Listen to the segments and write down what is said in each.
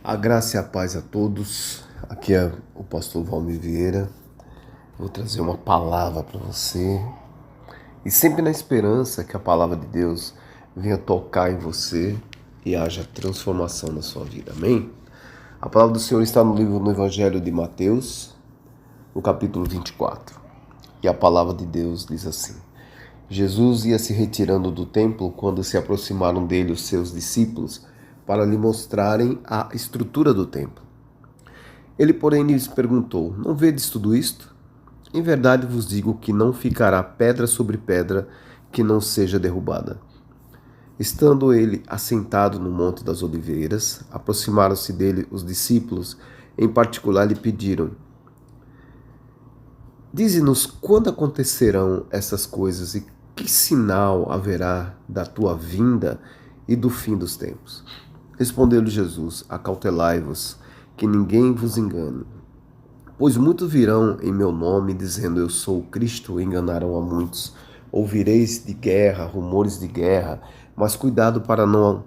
A graça e a paz a todos. Aqui é o pastor Valmir Vieira. Vou trazer uma palavra para você. E sempre na esperança que a palavra de Deus venha tocar em você e haja transformação na sua vida. Amém? A palavra do Senhor está no Evangelho de Mateus, no capítulo 24. E a palavra de Deus diz assim: Jesus ia se retirando do templo quando se aproximaram dele os seus discípulos para lhe mostrarem a estrutura do templo. Ele, porém, lhes perguntou: Não vedes tudo isto? Em verdade vos digo que não ficará pedra sobre pedra que não seja derrubada. Estando ele assentado no Monte das Oliveiras, aproximaram-se dele os discípulos, em particular lhe pediram: Dize-nos quando acontecerão essas coisas e que sinal haverá da tua vinda e do fim dos tempos? Respondeu-lhe Jesus: Acautelai-vos, que ninguém vos engane. Pois muitos virão em meu nome, dizendo eu sou o Cristo, e enganarão a muitos. Ouvireis de guerra, rumores de guerra, mas cuidado para não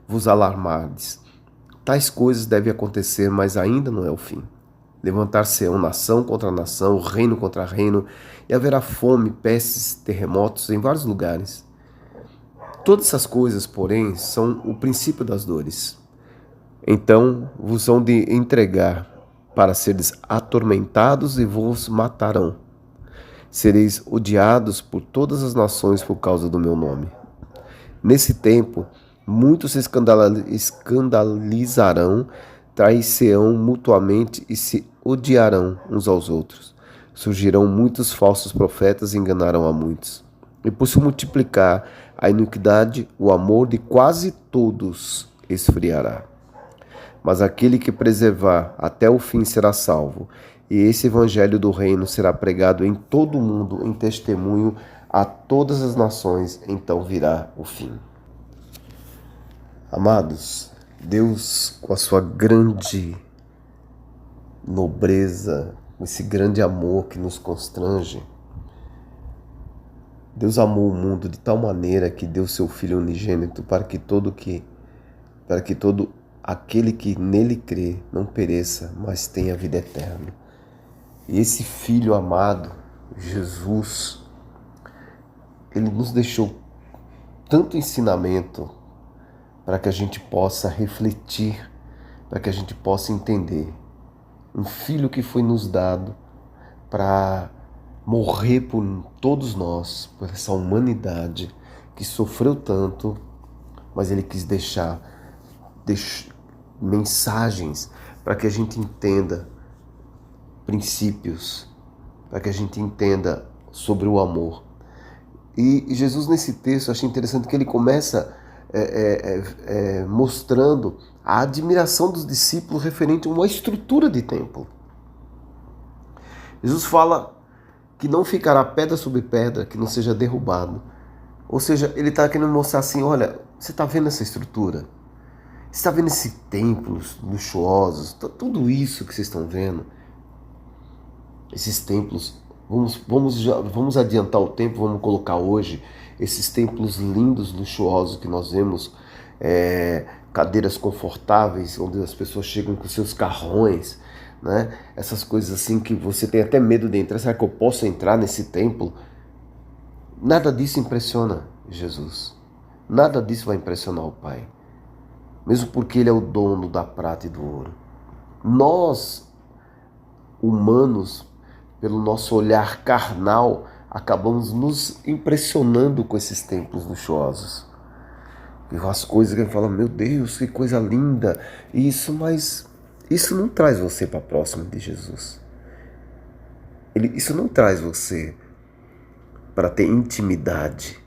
vos alarmardes. Tais coisas devem acontecer, mas ainda não é o fim. Levantar-se-ão nação contra nação, reino contra reino, e haverá fome, pestes, terremotos em vários lugares. Todas essas coisas, porém, são o princípio das dores. Então vos hão de entregar para seres atormentados e vos matarão. Sereis odiados por todas as nações por causa do meu nome. Nesse tempo, muitos se escandalizarão, trair-se-ão mutuamente e se odiarão uns aos outros. Surgirão muitos falsos profetas e enganarão a muitos. E por se multiplicar a iniquidade, o amor de quase todos esfriará. Mas aquele que preservar até o fim será salvo. E esse evangelho do reino será pregado em todo o mundo em testemunho a todas as nações, então virá o fim. Amados, Deus, com a sua grande nobreza, com esse grande amor que nos constrange, Deus amou o mundo de tal maneira que deu seu Filho unigênito para que todo aquele que nele crê não pereça, mas tenha vida eterna. E esse Filho amado, Jesus, ele nos deixou tanto ensinamento para que a gente possa refletir, para que a gente possa entender. Um Filho que foi nos dado para morrer por todos nós, por essa humanidade que sofreu tanto, mas ele quis deixar mensagens para que a gente entenda princípios, para que a gente entenda sobre o amor. E Jesus, nesse texto, eu achei interessante que ele começa mostrando a admiração dos discípulos referente a uma estrutura de templo. Jesus fala que não ficará pedra sobre pedra que não seja derrubado. Ou seja, ele está querendo mostrar assim, olha, você está vendo essa estrutura? Você está vendo esses templos luxuosos? Tudo isso que vocês estão vendo? Esses templos, vamos adiantar o tempo, vamos colocar hoje esses templos lindos, luxuosos que nós vemos, cadeiras confortáveis, onde as pessoas chegam com seus carrões, né? Essas coisas assim que você tem até medo de entrar. Será que eu posso entrar nesse templo? Nada disso impressiona Jesus. Nada disso vai impressionar o Pai. Mesmo porque Ele é o dono da prata e do ouro. Nós, humanos, pelo nosso olhar carnal, acabamos nos impressionando com esses templos luxuosos. E as coisas que a gente fala, meu Deus, que coisa linda. Mas isso não traz você para próximo de Jesus. Isso não traz você para ter intimidade.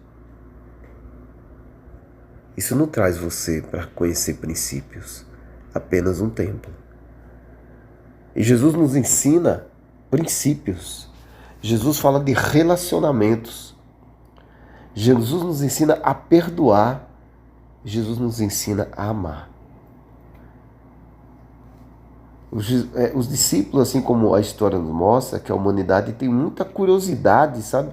Isso não traz você para conhecer princípios. Apenas um templo. E Jesus nos ensina princípios. Jesus fala de relacionamentos. Jesus nos ensina a perdoar. Jesus nos ensina a amar. Os discípulos, assim como a história nos mostra, que a humanidade tem muita curiosidade, sabe?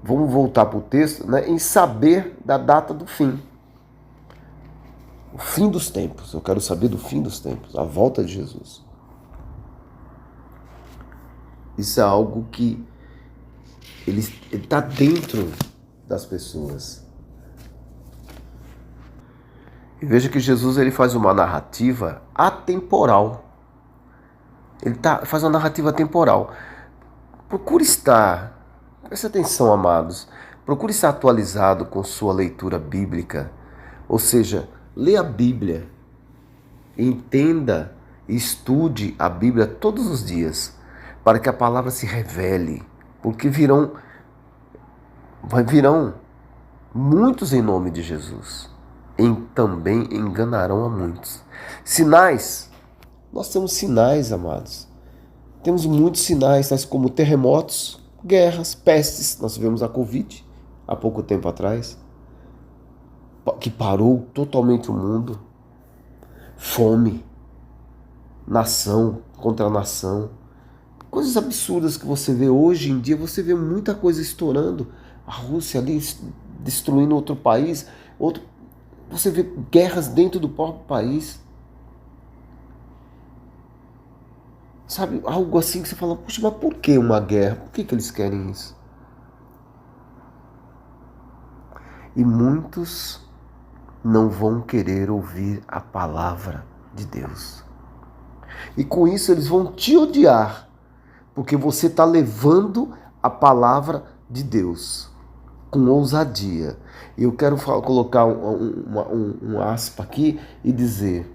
Vamos voltar para o texto, né? Em saber da data do fim. O fim dos tempos. Eu quero saber do fim dos tempos, a volta de Jesus. Isso é algo que ele está dentro das pessoas. E veja que Jesus ele faz uma narrativa atemporal. Faz uma narrativa atemporal. Procure estar, preste atenção, amados, procure estar atualizado com sua leitura bíblica. Ou seja, lê a Bíblia, entenda e estude a Bíblia todos os dias, para que a palavra se revele, porque virão muitos em nome de Jesus, e também enganarão a muitos. Sinais, nós temos sinais, amados. Temos muitos sinais, tais como terremotos, guerras, pestes. Nós tivemos a Covid há pouco tempo atrás, que parou totalmente o mundo. Fome, nação contra nação. Coisas absurdas que você vê hoje em dia, você vê muita coisa estourando. A Rússia ali destruindo outro país, você vê guerras dentro do próprio país. Sabe, algo assim que você fala, poxa, mas por que uma guerra? Por que eles querem isso? E muitos não vão querer ouvir a palavra de Deus. E com isso eles vão te odiar, porque você está levando a palavra de Deus com ousadia. E eu quero colocar um aspa aqui e dizer,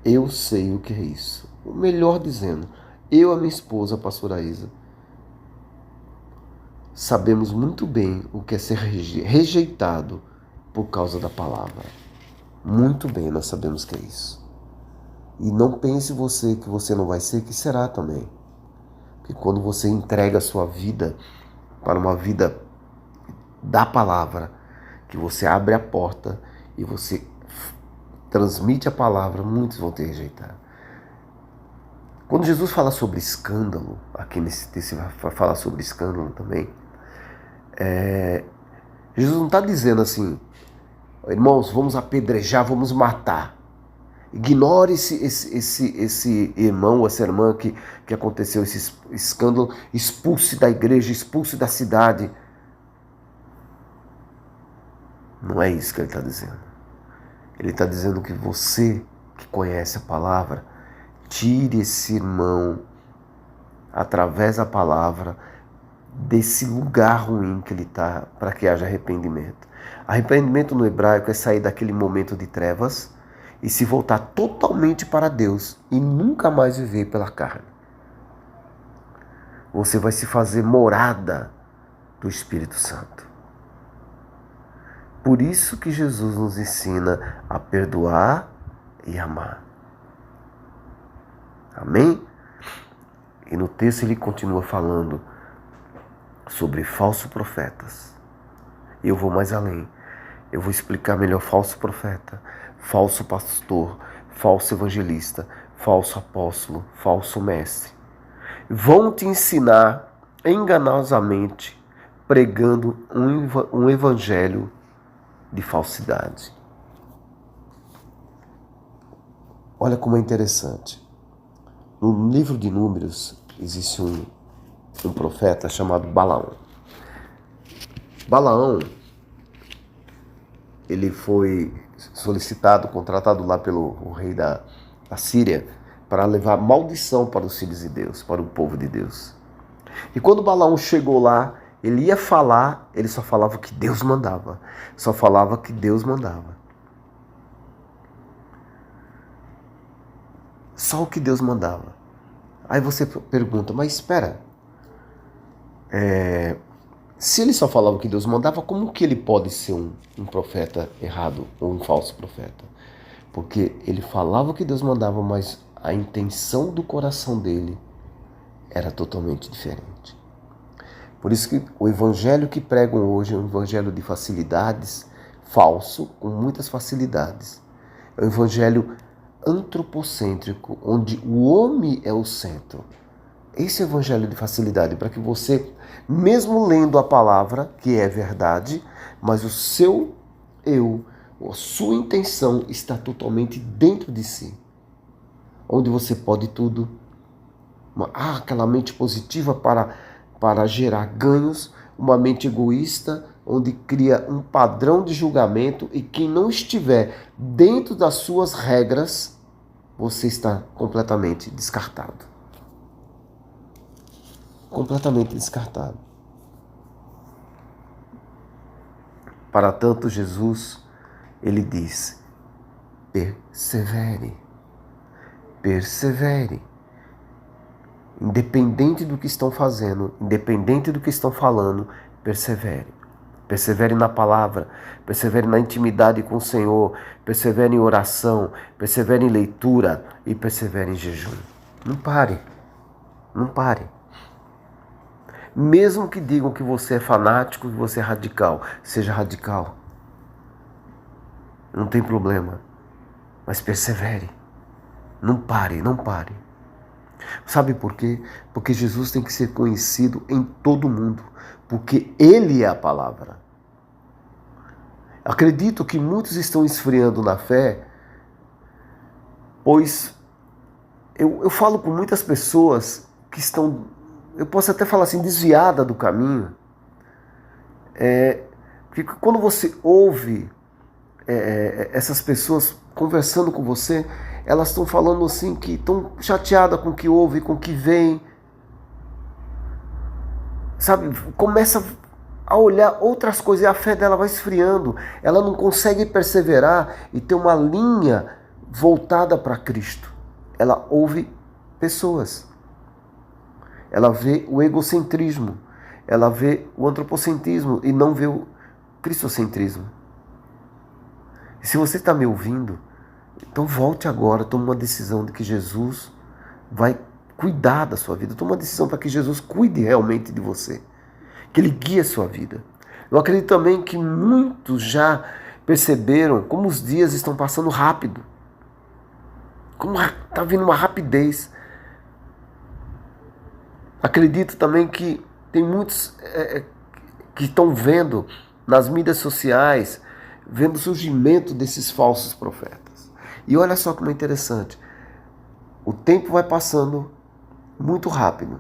eu sei o que é isso. O melhor dizendo, eu e a minha esposa, a pastora Isa, sabemos muito bem o que é ser rejeitado por causa da palavra. Muito bem, nós sabemos que é isso. E não pense você que você não vai ser, que será também. Porque quando você entrega a sua vida para uma vida da palavra, que você abre a porta e você transmite a palavra, muitos vão te rejeitar. Quando Jesus fala sobre escândalo, aqui nesse texto vai falar sobre escândalo também, Jesus não está dizendo assim, irmãos, vamos apedrejar, vamos matar. Ignore esse irmão, essa irmã que aconteceu esse escândalo, expulse da igreja, expulse da cidade. Não é isso que ele está dizendo. Ele está dizendo que você que conhece a palavra, tire esse irmão, através da palavra, desse lugar ruim que ele está, para que haja arrependimento. Arrependimento no hebraico é sair daquele momento de trevas e se voltar totalmente para Deus e nunca mais viver pela carne. Você vai se fazer morada do Espírito Santo. Por isso que Jesus nos ensina a perdoar e amar. Amém? E no texto ele continua falando sobre falsos profetas. Eu vou mais além. Eu vou explicar melhor falso profeta, falso pastor, falso evangelista, falso apóstolo, falso mestre. Vão te ensinar enganosamente, pregando um evangelho de falsidade. Olha como é interessante. No livro de Números existe um profeta chamado Balaão. Balaão, ele foi solicitado, contratado lá pelo rei da Síria para levar maldição para os filhos de Deus, para o povo de Deus. E quando Balaão chegou lá, ele ia falar, ele só falava o que Deus mandava. Só falava o que Deus mandava. Só o que Deus mandava. Aí você pergunta, mas espera, se ele só falava o que Deus mandava, como que ele pode ser um profeta errado ou um falso profeta? Porque ele falava o que Deus mandava, mas a intenção do coração dele era totalmente diferente. Por isso que o evangelho que pregam hoje é um evangelho de facilidades, falso, com muitas facilidades. É um evangelho antropocêntrico, onde o homem é o centro. Esse é o evangelho de facilidade, para que você, mesmo lendo a palavra, que é verdade, mas o seu eu A sua intenção está totalmente dentro de si, onde você pode tudo. Aquela mente positiva para gerar ganhos, uma mente egoísta, onde cria um padrão de julgamento, e quem não estiver dentro das suas regras, você está completamente descartado. Completamente descartado. Para tanto, Jesus, ele diz: persevere, persevere. Independente do que estão fazendo, independente do que estão falando, persevere. Persevere na palavra, persevere na intimidade com o Senhor, persevere em oração, persevere em leitura e persevere em jejum. Não pare, não pare. Mesmo que digam que você é fanático, que você é radical, seja radical. Não tem problema, mas persevere. Não pare, não pare. Sabe por quê? Porque Jesus tem que ser conhecido em todo mundo, porque Ele é a palavra. Acredito que muitos estão esfriando na fé, pois eu falo com muitas pessoas que estão, eu posso até falar assim, desviada do caminho. Porque quando você ouve essas pessoas conversando com você, elas estão falando assim que estão chateadas com o que ouve, com o que vem. Sabe, começa a olhar outras coisas e a fé dela vai esfriando. Ela não consegue perseverar e ter uma linha voltada para Cristo. Ela ouve pessoas. Ela vê o egocentrismo. Ela vê o antropocentrismo e não vê o cristocentrismo. E se você está me ouvindo, então volte agora, tome uma decisão de que Jesus vai cuidar da sua vida. Tome uma decisão para que Jesus cuide realmente de você, que Ele guie a sua vida. Eu acredito também que muitos já perceberam como os dias estão passando rápido, como está vindo uma rapidez. Acredito também que tem muitos que estão vendo nas mídias sociais, vendo o surgimento desses falsos profetas. E olha só como é interessante. O tempo vai passando muito rápido,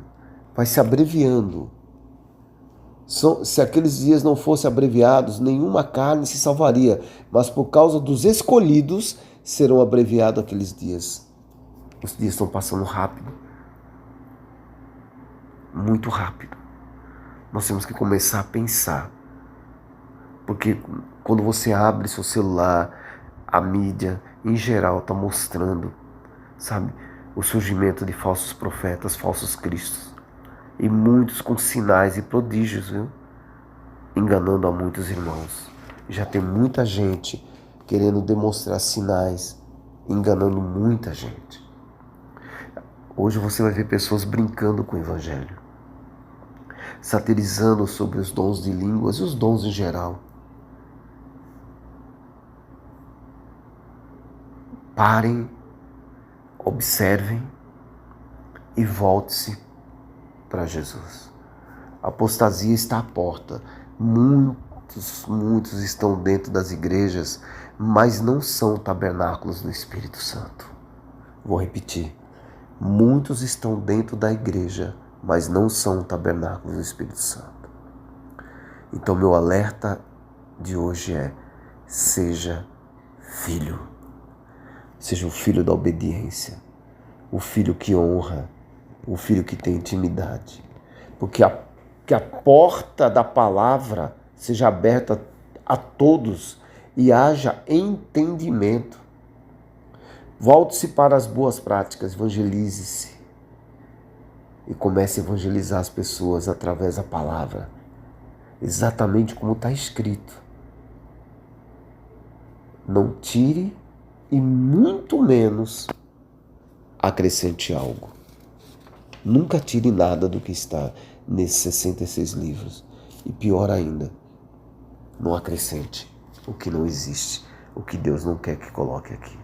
vai se abreviando. Se aqueles dias não fossem abreviados, nenhuma carne se salvaria, mas por causa dos escolhidos serão abreviados aqueles dias. Os dias estão passando rápido, muito rápido. Nós temos que começar a pensar, porque quando você abre seu celular, a mídia em geral está mostrando, sabe, o surgimento de falsos profetas, falsos cristos, e muitos com sinais e prodígios, viu? Enganando a muitos irmãos. Já tem muita gente querendo demonstrar sinais, enganando muita gente. Hoje você vai ver pessoas brincando com o evangelho, satirizando sobre os dons de línguas e os dons em geral. Parem, observem e volte-se para Jesus. A apostasia está à porta. Muitos estão dentro das igrejas, mas não são tabernáculos do Espírito Santo. Vou repetir. Muitos estão dentro da igreja, mas não são tabernáculos do Espírito Santo. Então meu alerta de hoje é: seja filho. Seja o filho da obediência, o filho que honra, o filho que tem intimidade. Porque que a porta da palavra seja aberta a todos e haja entendimento. Volte-se para as boas práticas, evangelize-se e comece a evangelizar as pessoas através da palavra, exatamente como está escrito. Não tire e muito menos acrescente algo. Nunca tire nada do que está nesses 66 livros. E pior ainda, não acrescente o que não existe, o que Deus não quer que coloque aqui.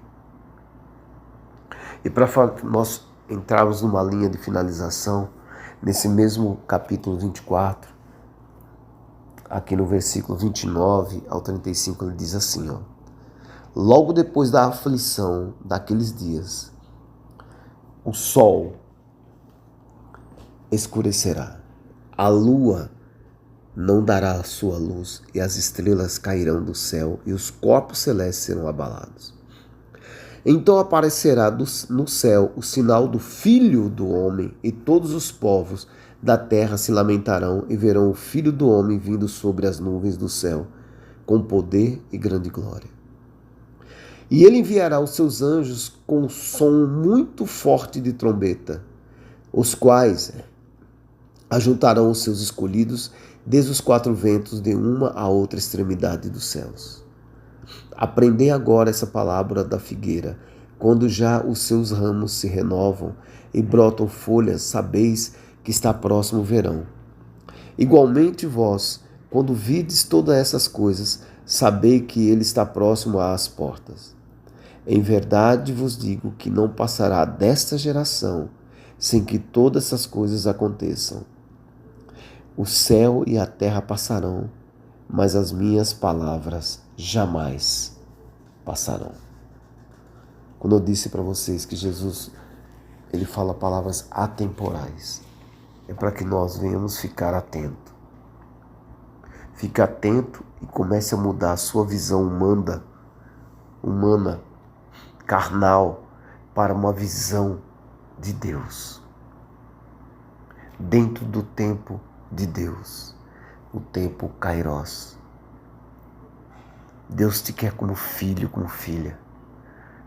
E para nós entrarmos numa linha de finalização, nesse mesmo capítulo 24, aqui no versículo 29 ao 35, ele diz assim, ó: Logo depois da aflição daqueles dias, o sol escurecerá, a lua não dará a sua luz, e as estrelas cairão do céu, e os corpos celestes serão abalados. Então aparecerá no céu o sinal do Filho do Homem, e todos os povos da terra se lamentarão e verão o Filho do Homem vindo sobre as nuvens do céu, com poder e grande glória. E ele enviará os seus anjos com um som muito forte de trombeta, os quais ajuntarão os seus escolhidos desde os quatro ventos de uma a outra extremidade dos céus. Aprendei agora essa palavra da figueira. Quando já os seus ramos se renovam e brotam folhas, sabeis que está próximo o verão. Igualmente vós, quando vides todas essas coisas, sabei que ele está próximo às portas. Em verdade vos digo que não passará desta geração sem que todas essas coisas aconteçam. O céu e a terra passarão, mas as minhas palavras jamais passarão. Quando eu disse para vocês que Jesus, ele fala palavras atemporais, é para que nós venhamos ficar atento. Fique atento e comece a mudar a sua visão humana, carnal, para uma visão de Deus. Dentro do tempo de Deus, o tempo Kairos. Deus te quer como filho, como filha,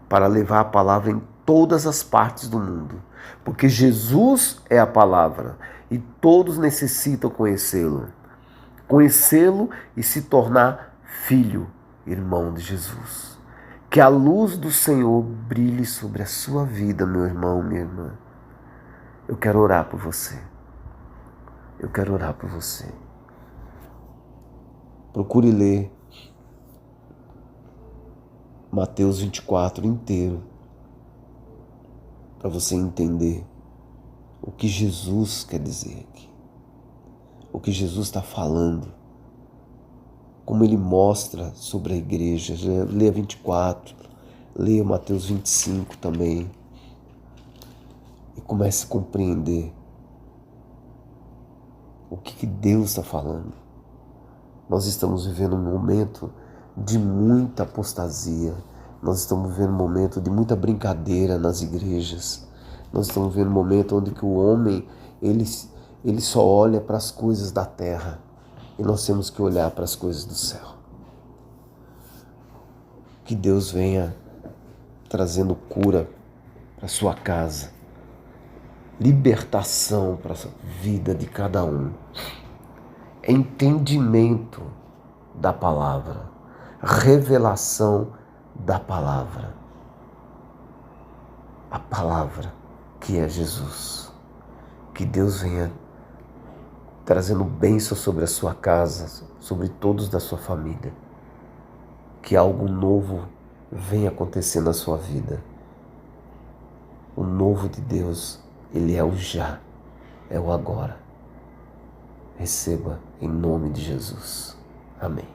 para levar a palavra em todas as partes do mundo, porque Jesus é a palavra e todos necessitam conhecê-lo. Conhecê-lo e se tornar filho, irmão de Jesus. Que a luz do Senhor brilhe sobre a sua vida, meu irmão, minha irmã. Eu quero orar por você. Eu quero orar por você. Procure ler Mateus 24 inteiro, para você entender o que Jesus quer dizer aqui. O que Jesus está falando. Como ele mostra sobre a igreja. Leia 24, leia Mateus 25 também. E comece a compreender o que Deus está falando. Nós estamos vivendo um momento de muita apostasia. Nós estamos vivendo um momento de muita brincadeira nas igrejas. Nós estamos vivendo um momento onde que o homem ele só olha para as coisas da terra. E nós temos que olhar para as coisas do céu. Que Deus venha trazendo cura para a sua casa. Libertação para a vida de cada um. Entendimento da palavra. Revelação da palavra. A palavra que é Jesus. Que Deus venha trazendo bênção sobre a sua casa, sobre todos da sua família. Que algo novo venha acontecer na sua vida. O novo de Deus, ele é o já, é o agora. Receba em nome de Jesus. Amém.